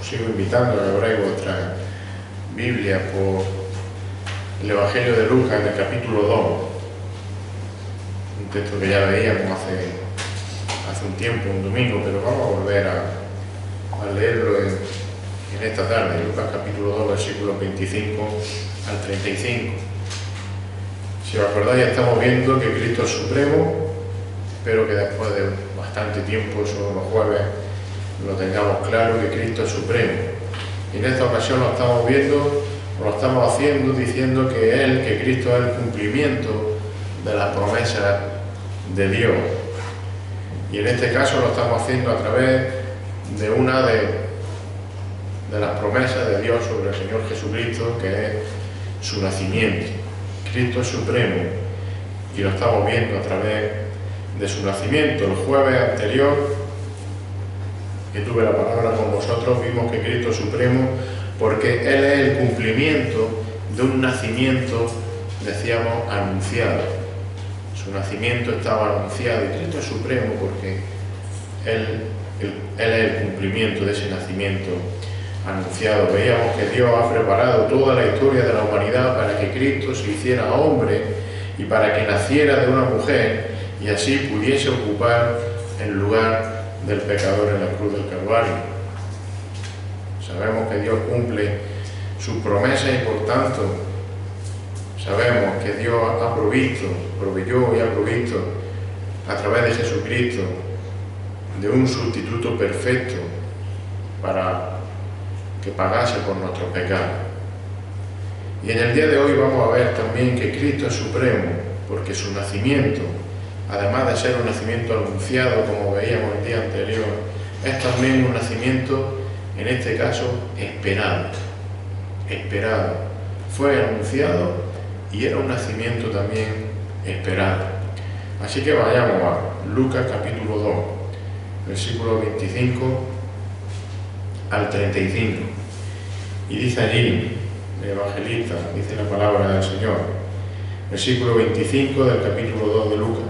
os sigo invitando a que abráis vuestra Biblia por el Evangelio de Lucas en el capítulo 2, un texto que ya veíamos hace un tiempo, un domingo, pero vamos a volver a leerlo en esta tarde. Lucas capítulo 2, versículos 25 al 35. Si os acordáis, estamos viendo que Cristo es supremo. Espero que después de bastante tiempo, solo los jueves, lo tengamos claro, que Cristo es supremo. Y en esta ocasión lo estamos viendo, o lo estamos haciendo, diciendo que Cristo es el cumplimiento de las promesas de Dios. Y en este caso lo estamos haciendo a través de una de las promesas de Dios sobre el Señor Jesucristo, que es su nacimiento. Cristo es supremo y lo estamos viendo a través de su nacimiento. El jueves anterior, que tuve la palabra con vosotros, vimos que Cristo es supremo porque Él es el cumplimiento de un nacimiento, decíamos, anunciado. Su nacimiento estaba anunciado y Cristo es supremo porque Él es el cumplimiento de ese nacimiento anunciado. Veíamos que Dios ha preparado toda la historia de la humanidad para que Cristo se hiciera hombre y para que naciera de una mujer y así pudiese ocupar el lugar del pecador en la cruz del Calvario. Sabemos que Dios cumple sus promesas y por tanto sabemos que Dios proveyó y ha provisto a través de Jesucristo de un sustituto perfecto para que pagase por nuestros pecados. Y en el día de hoy vamos a ver también que Cristo es supremo porque su nacimiento, además de ser un nacimiento anunciado, como veíamos el día anterior, es también un nacimiento, en este caso, esperado. Fue anunciado y era un nacimiento también esperado. Así que vayamos a Lucas capítulo 2, versículo 25 al 35. Y dice allí, el evangelista, dice la palabra del Señor, versículo 25 del capítulo 2 de Lucas.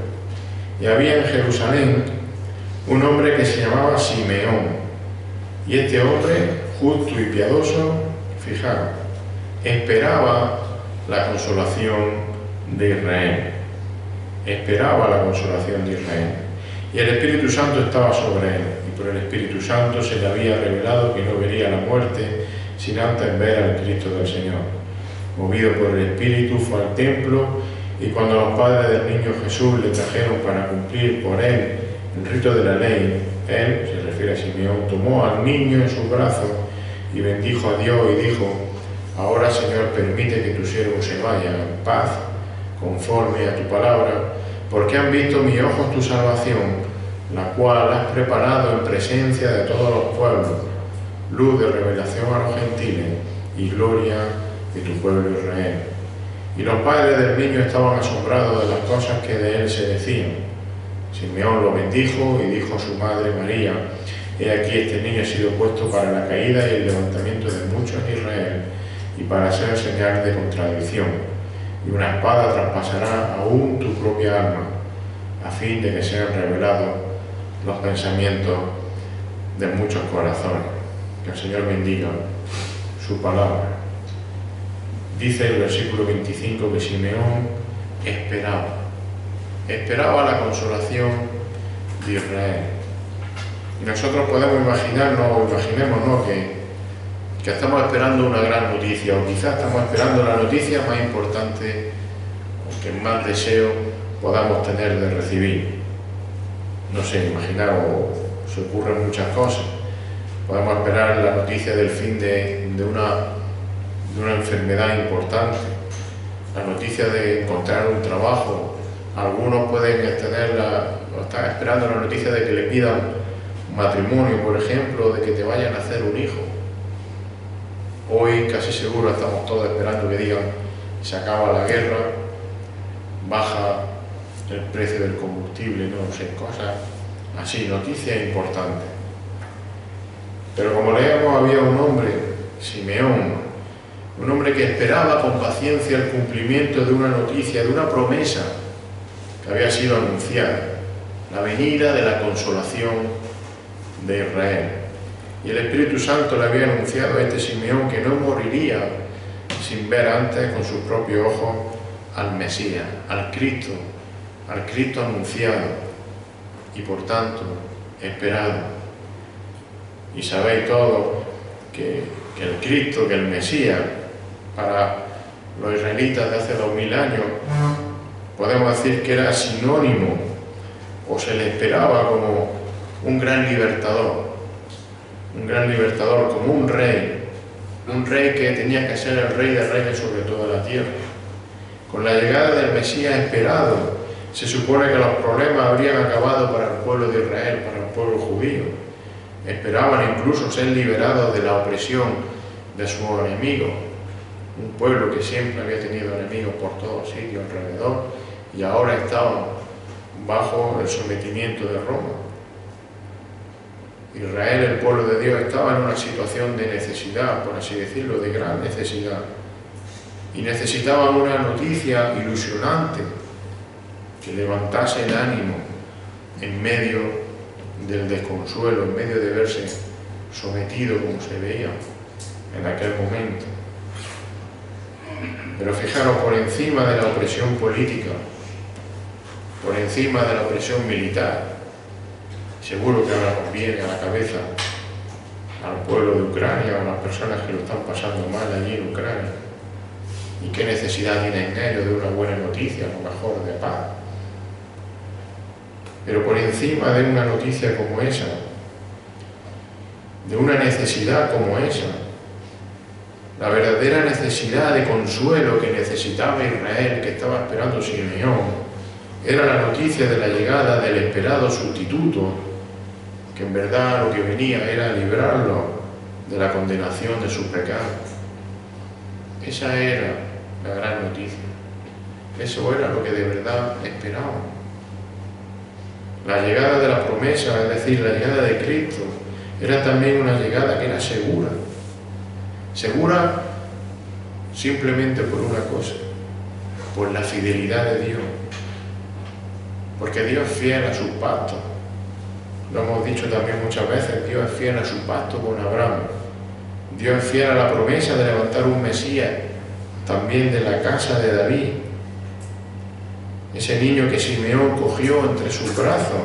Y había en Jerusalén un hombre que se llamaba Simeón, y este hombre, justo y piadoso, fijaros, esperaba la consolación de Israel. Esperaba la consolación de Israel. Y el Espíritu Santo estaba sobre él, y por el Espíritu Santo se le había revelado que no vería la muerte sin antes ver al Cristo del Señor. Movido por el Espíritu fue al templo, y cuando los padres del niño Jesús le trajeron para cumplir por él el rito de la ley, él, se refiere a Simeón, tomó al niño en sus brazos y bendijo a Dios y dijo: ahora, Señor, permite que tu siervo se vaya en paz, conforme a tu palabra, porque han visto mis ojos tu salvación, la cual has preparado en presencia de todos los pueblos, luz de revelación a los gentiles y gloria de tu pueblo Israel. Y los padres del niño estaban asombrados de las cosas que de él se decían. Simeón lo bendijo y dijo a su madre María: he aquí, este niño ha sido puesto para la caída y el levantamiento de muchos en Israel, y para ser señal de contradicción. Y una espada traspasará aún tu propia alma, a fin de que sean revelados los pensamientos de muchos corazones. Que el Señor bendiga su palabra. Dice el versículo 25 que Simeón esperaba la consolación de Israel. Y nosotros podemos imaginémonos que estamos esperando una gran noticia, o quizás estamos esperando la noticia más importante o que más deseo podamos tener de recibir. No sé, imaginaros, se ocurren muchas cosas. Podemos esperar la noticia del fin de una enfermedad importante, la noticia de encontrar un trabajo. Algunos pueden estar esperando la noticia de que le pidan un matrimonio, por ejemplo, de que te vayan a hacer un hijo. Hoy casi seguro estamos todos esperando que digan: se acaba la guerra, baja el precio del combustible, no sé, cosas así, noticias importantes. Pero como leemos, había un hombre, Simeón, un hombre que esperaba con paciencia el cumplimiento de una noticia, de una promesa que había sido anunciada, la venida de la consolación de Israel. Y el Espíritu Santo le había anunciado a este Simeón que no moriría sin ver antes con sus propios ojos al Mesías, al Cristo anunciado y por tanto esperado. Y sabéis todos que el Cristo, que el Mesías, para los israelitas de hace 2000 años, podemos decir que era sinónimo o se le esperaba como un gran libertador como un rey que tenía que ser el rey de reyes sobre toda la tierra. Con la llegada del Mesías esperado, se supone que los problemas habrían acabado para el pueblo de Israel, para el pueblo judío. Esperaban incluso ser liberados de la opresión de sus enemigos, un pueblo que siempre había tenido enemigos por todos sitios alrededor y ahora estaba bajo el sometimiento de Roma. Israel, el pueblo de Dios, estaba en una situación de necesidad, por así decirlo, de gran necesidad. Y necesitaba una noticia ilusionante que levantase el ánimo en medio del desconsuelo, en medio de verse sometido como se veía en aquel momento. Pero fijaros, por encima de la opresión política, por encima de la opresión militar, seguro que ahora nos viene a la cabeza al pueblo de Ucrania, a las personas que lo están pasando mal allí en Ucrania. ¿Y qué necesidad tienen ellos de una buena noticia, a lo mejor de paz? Pero por encima de una noticia como esa, de una necesidad como esa, la verdadera necesidad de consuelo que necesitaba Israel, que estaba esperando Simeón, era la noticia de la llegada del esperado sustituto, que en verdad lo que venía era librarlo de la condenación de su pecado. Esa era la gran noticia. Eso era lo que de verdad esperaban. La llegada de la promesa, es decir, la llegada de Cristo, era también una llegada que era segura. Segura simplemente por una cosa, por la fidelidad de Dios. Porque Dios es fiel a sus pactos. Lo hemos dicho también muchas veces, Dios es fiel a su pacto con Abraham. Dios es fiel a la promesa de levantar un Mesías, también de la casa de David. Ese niño que Simeón cogió entre sus brazos,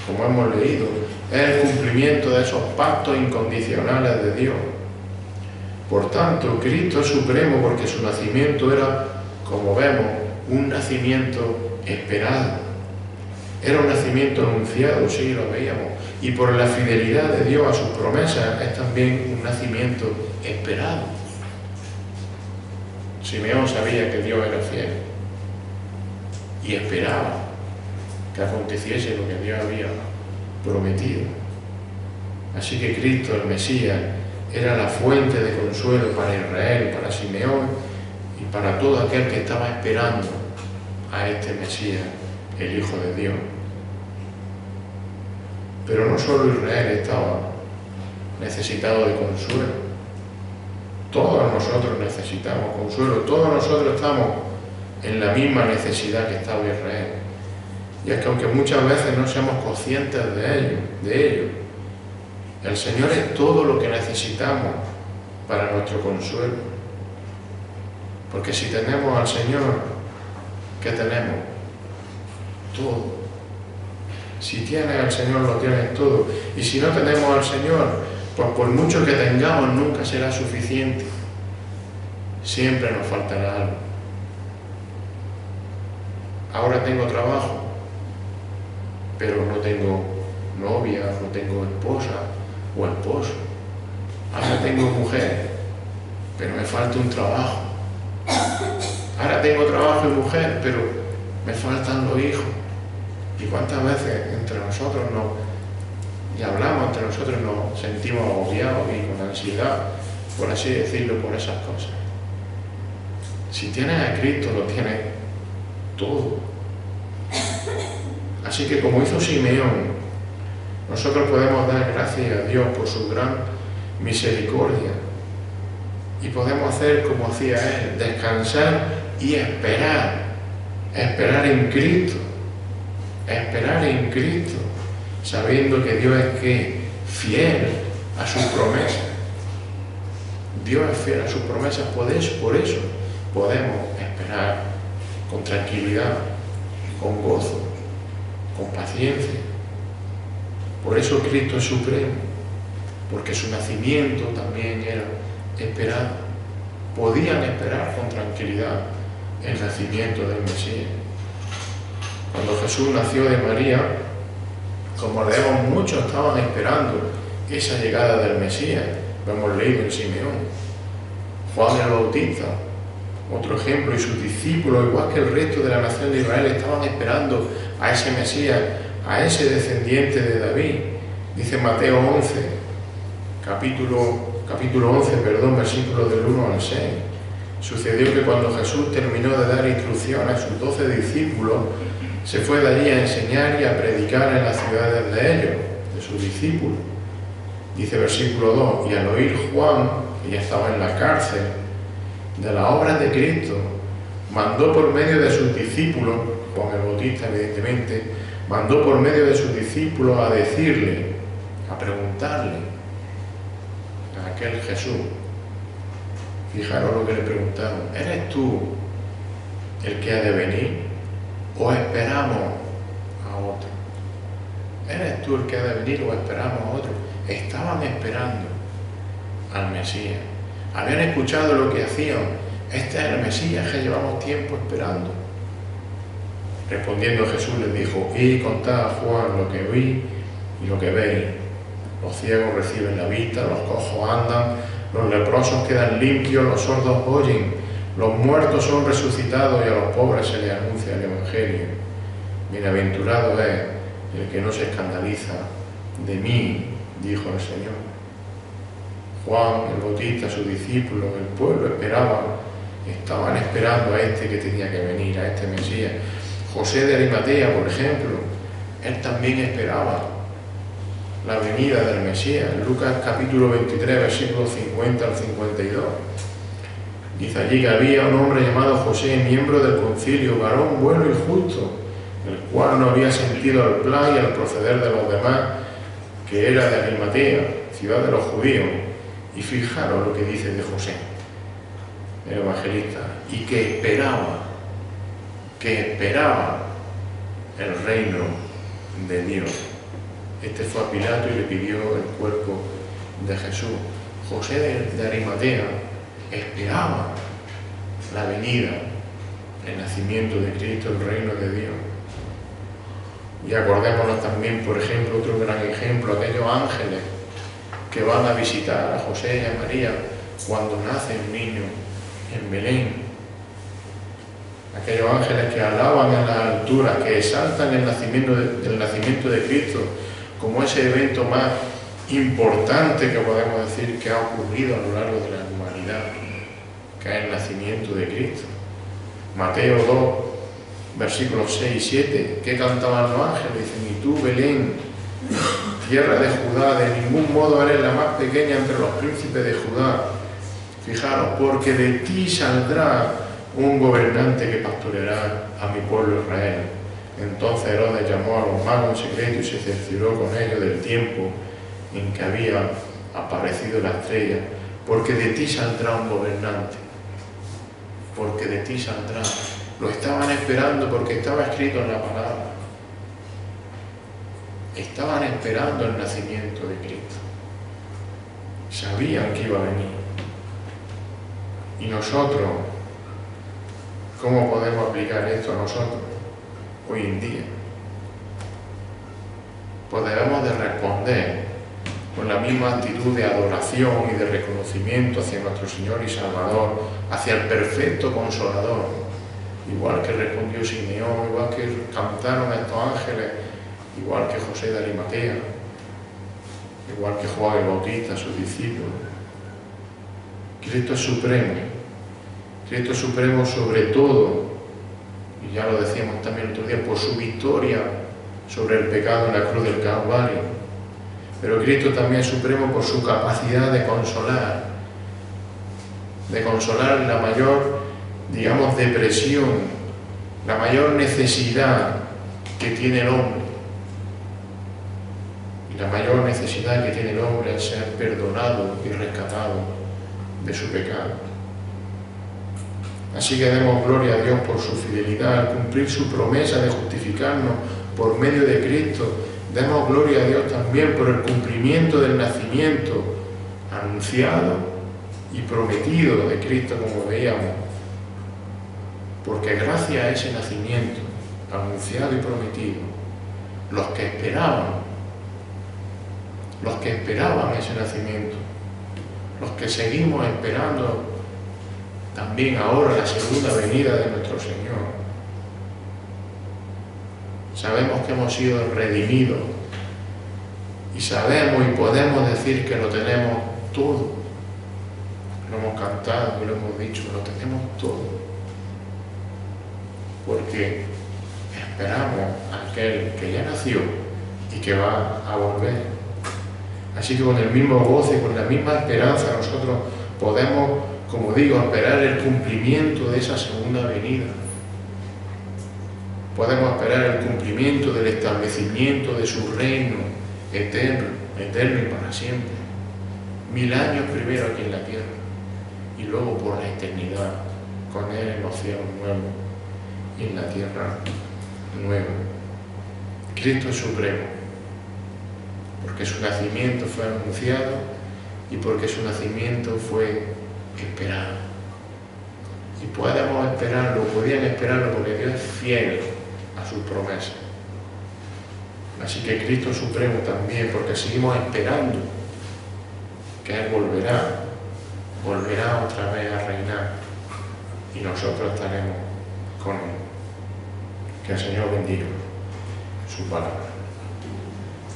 como hemos leído, es el cumplimiento de esos pactos incondicionales de Dios. Por tanto, Cristo es supremo porque su nacimiento era, como vemos, un nacimiento esperado. Era un nacimiento anunciado, sí, lo veíamos. Y por la fidelidad de Dios a sus promesas es también un nacimiento esperado. Simeón sabía que Dios era fiel y esperaba que aconteciese lo que Dios había prometido. Así que Cristo, el Mesías, era la fuente de consuelo para Israel, para Simeón y para todo aquel que estaba esperando a este Mesías, el Hijo de Dios. Pero no solo Israel estaba necesitado de consuelo. Todos nosotros necesitamos consuelo, todos nosotros estamos en la misma necesidad que estaba Israel. Y es que aunque muchas veces no seamos conscientes de ello, el Señor es todo lo que necesitamos para nuestro consuelo. Porque si tenemos al Señor, ¿qué tenemos? Todo. Si tienes al Señor, lo tienes todo. Y si no tenemos al Señor, pues por mucho que tengamos, nunca será suficiente. Siempre nos faltará algo. Ahora tengo trabajo, pero no tengo novia, no tengo esposa o esposo. Ahora tengo mujer, pero me falta un trabajo. Ahora tengo trabajo y mujer, pero me faltan los hijos. ¿Y cuántas veces entre nosotros y hablamos entre nosotros, nos sentimos agobiados y con ansiedad, por así decirlo, por esas cosas? Si tienes a Cristo, lo tienes todo. Así que como hizo Simeón, nosotros podemos dar gracias a Dios por su gran misericordia y podemos hacer como hacía Él, descansar y esperar en Cristo, esperar en Cristo, sabiendo que Dios es que fiel a sus promesas. Dios es fiel a sus promesas, por eso podemos esperar con tranquilidad, con gozo, con paciencia. Por eso Cristo es supremo, porque su nacimiento también era esperado. Podían esperar con tranquilidad el nacimiento del Mesías. Cuando Jesús nació de María, como leemos, muchos estaban esperando esa llegada del Mesías. Lo hemos leído en Simeón. Juan el Bautista, otro ejemplo, y sus discípulos, igual que el resto de la nación de Israel, estaban esperando a ese Mesías, a ese descendiente de David. Dice Mateo 11, capítulo 11, versículos del 1 al 6. Sucedió que cuando Jesús terminó de dar instrucción a sus 12 discípulos, se fue de allí a enseñar y a predicar en las ciudades de ellos, de sus discípulos. Dice versículo 2, y al oír Juan, que ya estaba en la cárcel, de la obra de Cristo, mandó por medio de sus discípulos, Juan el Bautista evidentemente, mandó por medio de sus discípulos a decirle, a preguntarle a aquel Jesús. Fijaros lo que le preguntaron, ¿eres tú el que ha de venir o esperamos a otro? ¿Eres tú el que ha de venir o esperamos a otro? Estaban esperando al Mesías. Habían escuchado lo que hacían. Este es el Mesías que llevamos tiempo esperando. Respondiendo Jesús les dijo, id y contad a Juan lo que oí y lo que veis. Los ciegos reciben la vista, los cojos andan, los leprosos quedan limpios, los sordos oyen, los muertos son resucitados y a los pobres se les anuncia el Evangelio. Bienaventurado es el que no se escandaliza de mí, dijo el Señor. Juan el Bautista, sus discípulos, el pueblo estaban esperando a este que tenía que venir, a este Mesías. José de Arimatea, por ejemplo, él también esperaba la venida del Mesías. En Lucas capítulo 23, versículos 50 al 52. Dice allí que había un hombre llamado José, miembro del concilio, varón bueno y justo, el cual no había sentido al plan y al proceder de los demás, que era de Arimatea, ciudad de los judíos. Y fijaros lo que dice de José, el evangelista, y que esperaba el reino de Dios. Este fue a Pilato y le pidió el cuerpo de Jesús. José de Arimatea esperaba la venida, el nacimiento de Cristo, el reino de Dios. Y acordémonos también, por ejemplo, otro gran ejemplo, aquellos ángeles que van a visitar a José y a María cuando nace el niño en Belén. Aquellos ángeles que alaban en las alturas, que exaltan el nacimiento de Cristo como ese evento más importante que podemos decir que ha ocurrido a lo largo de la humanidad, que es el nacimiento de Cristo. Mateo 2, versículos 6 y 7, ¿qué cantaban los ángeles? Dicen, y tú, Belén, tierra de Judá, de ningún modo eres la más pequeña entre los príncipes de Judá. Fijaros, porque de ti saldrá un gobernante que pastoreará a mi pueblo Israel. Entonces Herodes llamó a los magos en secreto y se cercioró con ellos del tiempo en que había aparecido la estrella, porque de ti saldrá un gobernante, porque de ti saldrá. Lo estaban esperando porque estaba escrito en la palabra. Estaban esperando el nacimiento de Cristo. Sabían que iba a venir. Y nosotros, ¿cómo podemos aplicar esto a nosotros hoy en día? Pues debemos de responder con la misma actitud de adoración y de reconocimiento hacia nuestro Señor y Salvador, hacia el perfecto Consolador, igual que respondió Simeón, igual que cantaron estos ángeles, igual que José de Arimatea, igual que Juan el Bautista, sus discípulos. Cristo es supremo. Cristo es supremo sobre todo, y ya lo decíamos también el otro día, por su victoria sobre el pecado en la cruz del Calvario. Pero Cristo también es supremo por su capacidad de consolar la mayor, digamos, depresión, la mayor necesidad que tiene el hombre. Y la mayor necesidad que tiene el hombre es ser perdonado y rescatado de su pecado. Así que demos gloria a Dios por su fidelidad al cumplir su promesa de justificarnos por medio de Cristo. Demos gloria a Dios también por el cumplimiento del nacimiento anunciado y prometido de Cristo, como veíamos. Porque gracias a ese nacimiento anunciado y prometido, los que esperaban ese nacimiento, los que seguimos esperando también ahora la segunda venida de nuestro Señor, sabemos que hemos sido redimidos y sabemos y podemos decir que lo tenemos todo. Lo hemos cantado y lo hemos dicho, lo tenemos todo. Porque esperamos a aquel que ya nació y que va a volver. Así que con el mismo gozo y con la misma esperanza nosotros podemos, como digo, esperar el cumplimiento de esa segunda venida. Podemos esperar el cumplimiento del establecimiento de su reino eterno y para siempre. 1000 años primero aquí en la tierra y luego por la eternidad con Él en los cielos nuevos y en la tierra nueva. Cristo es supremo, porque su nacimiento fue anunciado y porque su nacimiento fue esperado. Y podían esperarlo porque Dios es fiel a sus promesas. Así que Cristo es supremo también, porque seguimos esperando que Él volverá otra vez a reinar y nosotros estaremos con Él. Que el Señor bendiga su palabra.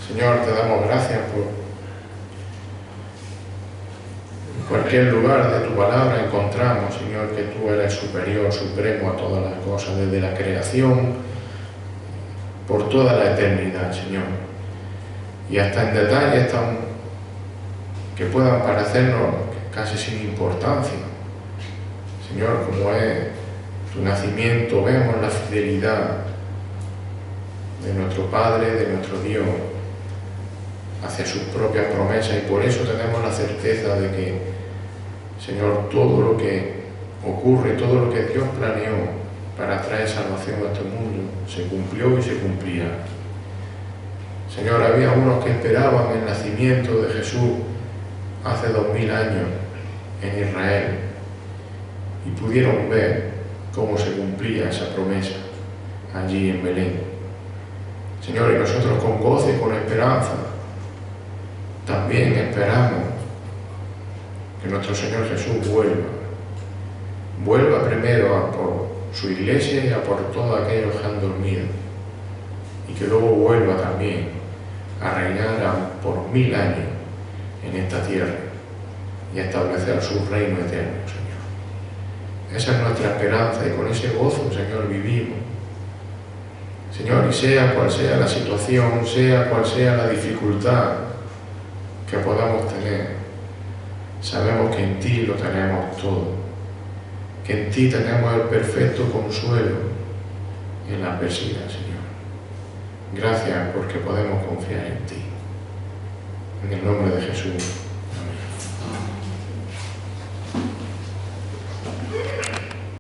Señor, te damos gracias por cualquier lugar de tu palabra encontramos, Señor, que tú eres superior, supremo a todas las cosas, desde la creación, por toda la eternidad, Señor. Y hasta en detalles que puedan parecernos casi sin importancia. Señor, como es tu nacimiento, vemos la fidelidad de nuestro Padre, de nuestro Dios, hacia sus propias promesas, y por eso tenemos la certeza de que, Señor, todo lo que ocurre, todo lo que Dios planeó para traer salvación a este mundo, se cumplió y se cumplirá. Señor, había unos que esperaban el nacimiento de Jesús hace 2000 años en Israel y pudieron ver cómo se cumplía esa promesa allí en Belén. Señor, y nosotros con gozo y con esperanza también esperamos que nuestro Señor Jesús vuelva primero a por su iglesia y a por todos aquellos que han dormido, y que luego vuelva también a reinar por 1000 años en esta tierra y a establecer su reino eterno, Señor. Esa es nuestra esperanza y con ese gozo, Señor, vivimos. Señor, y sea cual sea la situación, sea cual sea la dificultad que podamos tener, sabemos que en ti lo tenemos todo, que en ti tenemos el perfecto consuelo en la adversidad, Señor. Gracias porque podemos confiar en ti. En el nombre de Jesús.